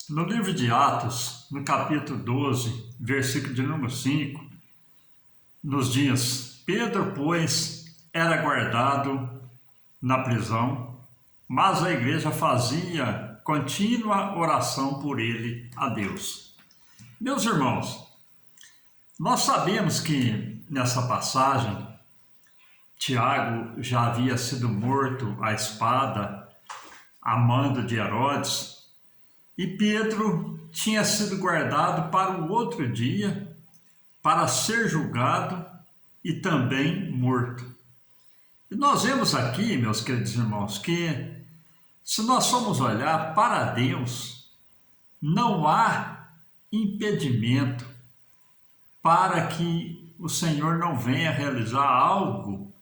No livro de Atos, no capítulo 12, versículo de número 5, nos diz: Pedro, pois, era guardado na prisão, mas a igreja fazia contínua oração por ele a Deus. Meus irmãos, nós sabemos que nessa passagem, Tiago já havia sido morto à espada a mando de Herodes, e Pedro tinha sido guardado para o outro dia, para ser julgado e também morto. E nós vemos aqui, meus queridos irmãos, que se nós formos olhar para Deus, não há impedimento para que o Senhor não venha realizar algo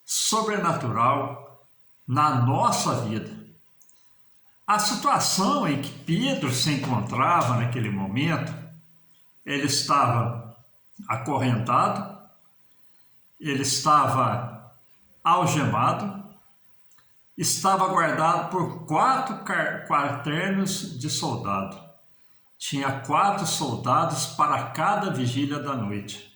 sobrenatural na nossa vida. A situação em que Pedro se encontrava naquele momento, ele estava acorrentado, ele estava algemado, estava guardado por 4 quaternos de soldado. Tinha 4 soldados para cada vigília da noite.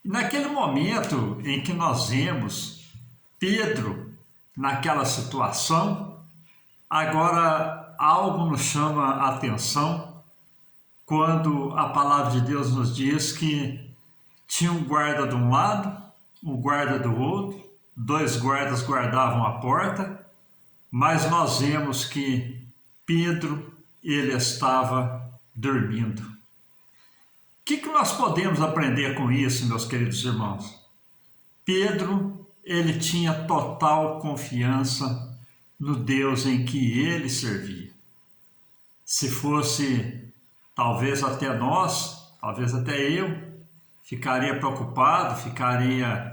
E naquele momento em que nós vemos Pedro naquela situação, agora algo nos chama a atenção quando a palavra de Deus nos diz que tinha um guarda de um lado, um guarda do outro, 2 guardas guardavam a porta, mas nós vemos que Pedro, ele estava dormindo. O que nós podemos aprender com isso, meus queridos irmãos? Pedro, ele tinha total confiança no Deus em que ele servia. Se fosse, talvez até nós, talvez até eu, ficaria preocupado, ficaria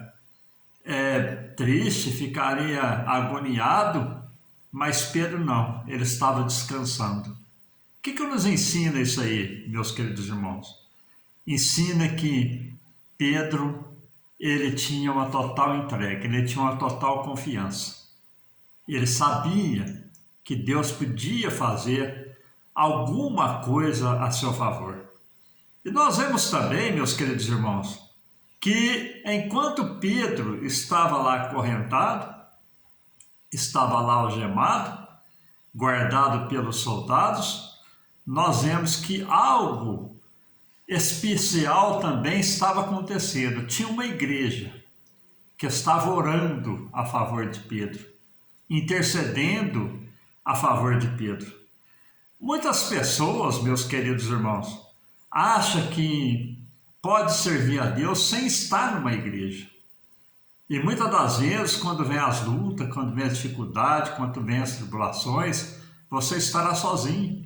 triste, ficaria agoniado, mas Pedro não, ele estava descansando. O que nos ensina isso aí, meus queridos irmãos? Ensina que Pedro, ele tinha uma total entrega, ele tinha uma total confiança. Ele sabia que Deus podia fazer alguma coisa a seu favor. E nós vemos também, meus queridos irmãos, que enquanto Pedro estava lá acorrentado, estava lá algemado, guardado pelos soldados, nós vemos que algo especial também estava acontecendo. Tinha uma igreja que estava orando a favor de Pedro, intercedendo a favor de Pedro. Muitas pessoas, meus queridos irmãos, acham que pode servir a Deus sem estar numa igreja. E muitas das vezes, quando vem as lutas, quando vem a dificuldade, quando vem as tribulações, você estará sozinho.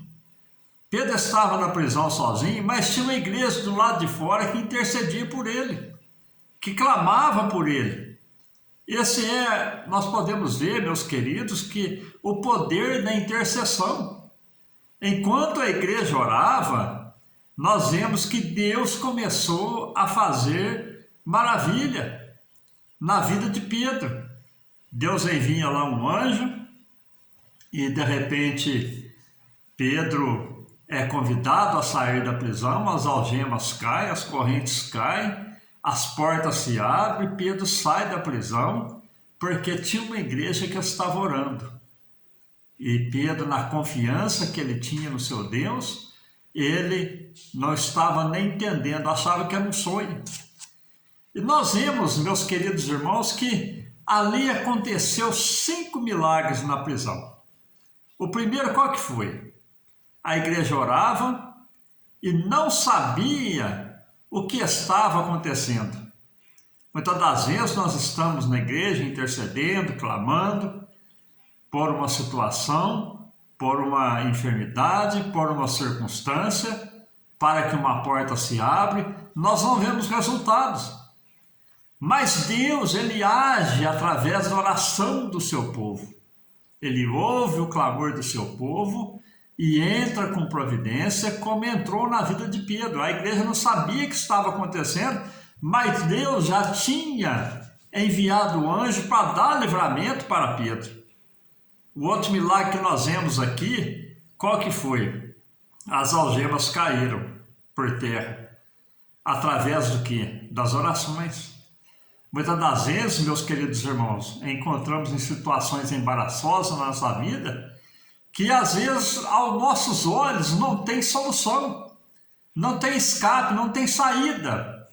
Pedro estava na prisão sozinho, mas tinha uma igreja do lado de fora que intercedia por ele, que clamava por ele. Nós podemos ver, meus queridos, que o poder da intercessão. Enquanto a igreja orava, nós vemos que Deus começou a fazer maravilha na vida de Pedro. Deus envia lá um anjo e de repente Pedro é convidado a sair da prisão, as algemas caem, as correntes caem, as portas se abrem, Pedro sai da prisão, porque tinha uma igreja que estava orando. E Pedro, na confiança que ele tinha no seu Deus, ele não estava nem entendendo, achava que era um sonho. E nós vemos, meus queridos irmãos, que ali aconteceu 5 milagres na prisão. O primeiro qual que foi? A igreja orava e não sabia o que estava acontecendo. Muitas das vezes nós estamos na igreja intercedendo, clamando por uma situação, por uma enfermidade, por uma circunstância, para que uma porta se abra, nós não vemos resultados. Mas Deus, ele age através da oração do seu povo. Ele ouve o clamor do seu povo e entra com providência, como entrou na vida de Pedro. A igreja não sabia o que estava acontecendo, mas Deus já tinha enviado o anjo para dar livramento para Pedro. O outro milagre que nós vemos aqui, qual que foi? as algemas caíram por terra. Através do quê? Das orações. Muitas das vezes, meus queridos irmãos, encontramos em situações embaraçosas na nossa vida que às vezes aos nossos olhos não tem solução, não tem escape, não tem saída.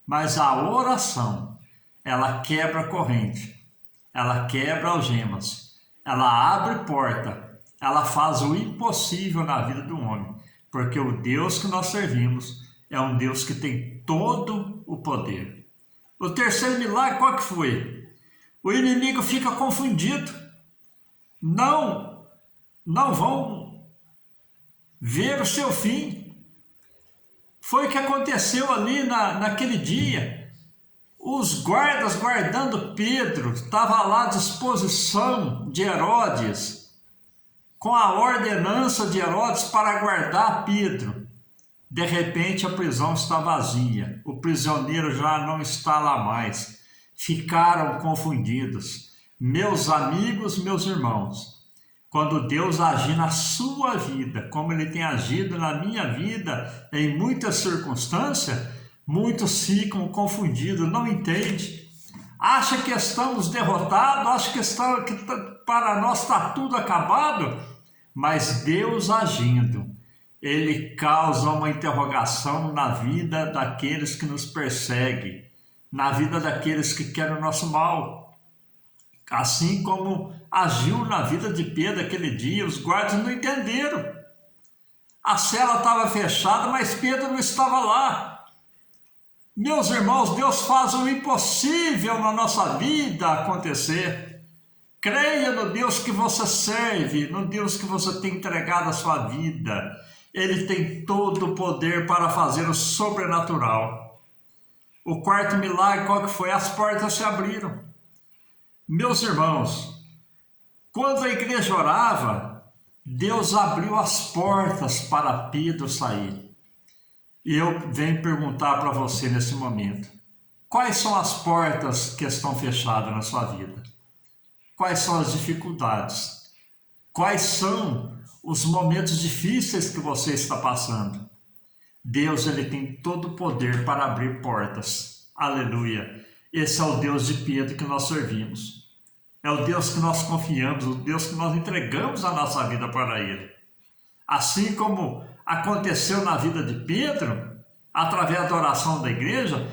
Mas a oração, ela quebra a corrente, ela quebra algemas, ela abre porta, ela faz o impossível na vida do homem, porque o Deus que nós servimos é um Deus que tem todo o poder. O terceiro milagre, qual que foi? O inimigo fica confundido, não vão ver o seu fim. Foi o que aconteceu ali naquele dia. Os guardas guardando Pedro, estava lá à disposição de Herodes, com a ordenança de Herodes para guardar Pedro. De repente a prisão está vazia, o prisioneiro já não está lá mais. Ficaram confundidos. Meus amigos, meus irmãos, quando Deus agir na sua vida, como Ele tem agido na minha vida, em muitas circunstâncias, muitos ficam confundidos, não entendem. Acha que estamos derrotados, acha que para nós está tudo acabado, mas Deus agindo, Ele causa uma interrogação na vida daqueles que nos perseguem, na vida daqueles que querem o nosso mal. Assim como agiu na vida de Pedro aquele dia, os guardas não entenderam. A cela estava fechada, mas Pedro não estava lá. Meus irmãos, Deus faz o impossível na nossa vida acontecer. Creia no Deus que você serve, no Deus que você tem entregado a sua vida. Ele tem todo o poder para fazer o sobrenatural. O quarto milagre, qual que foi? As portas se abriram. Meus irmãos, quando a igreja orava, Deus abriu as portas para Pedro sair. E eu venho perguntar para você nesse momento, quais são as portas que estão fechadas na sua vida? Quais são as dificuldades? Quais são os momentos difíceis que você está passando? Deus, Ele tem todo o poder para abrir portas. Aleluia! Esse é o Deus de Pedro que nós servimos. É o Deus que nós confiamos, o Deus que nós entregamos a nossa vida para Ele. Assim como aconteceu na vida de Pedro, através da oração da igreja,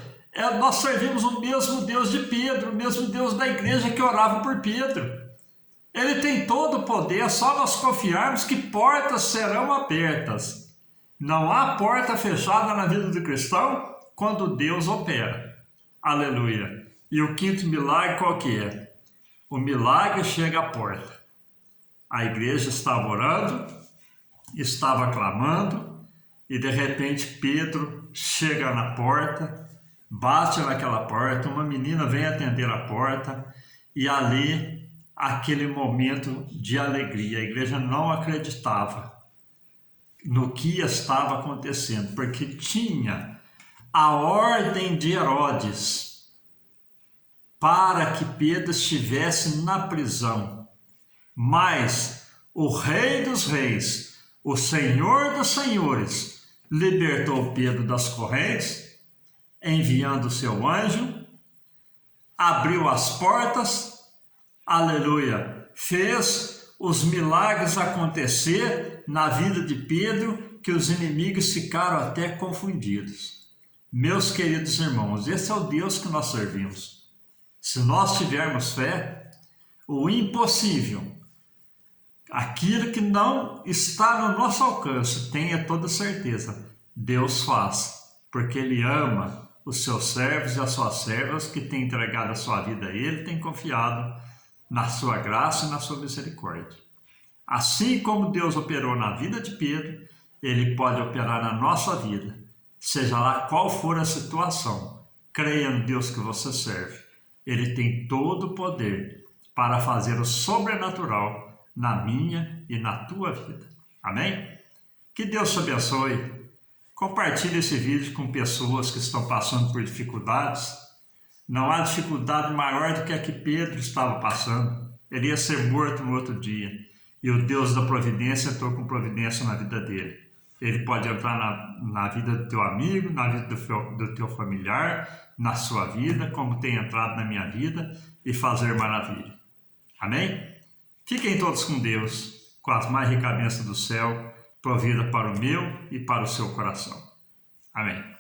nós servimos o mesmo Deus de Pedro, o mesmo Deus da igreja que orava por Pedro. Ele tem todo o poder, é só nós confiarmos que portas serão abertas. Não há porta fechada na vida do cristão quando Deus opera. Aleluia! E o quinto milagre qual que é? O milagre chega à porta. A igreja estava orando, estava clamando, e de repente Pedro chega na porta, bate naquela porta, uma menina vem atender a porta, e ali, aquele momento de alegria, a igreja não acreditava no que estava acontecendo, porque tinha a ordem de Herodes para que Pedro estivesse na prisão, mas o Rei dos Reis, o Senhor dos Senhores, libertou Pedro das correntes, enviando o seu anjo, abriu as portas, aleluia, fez os milagres acontecer na vida de Pedro, que os inimigos ficaram até confundidos. Meus queridos irmãos, esse é o Deus que nós servimos. Se nós tivermos fé, o impossível, aquilo que não está no nosso alcance, tenha toda certeza, Deus faz, porque Ele ama os seus servos e as suas servas que têm entregado a sua vida a Ele, têm confiado na sua graça e na sua misericórdia. Assim como Deus operou na vida de Pedro, Ele pode operar na nossa vida, seja lá qual for a situação. Creia no Deus que você serve. Ele tem todo o poder para fazer o sobrenatural na minha e na tua vida. Amém? Que Deus te abençoe. Compartilhe esse vídeo com pessoas que estão passando por dificuldades. Não há dificuldade maior do que a que Pedro estava passando. Ele ia ser morto no outro dia. E o Deus da providência entrou com providência na vida dele. Ele pode entrar na vida do teu amigo, na vida do teu familiar, na sua vida, como tem entrado na minha vida, e fazer maravilha. Amém? Fiquem todos com Deus, com as mais ricas bênçãos do céu, provida para o meu e para o seu coração. Amém.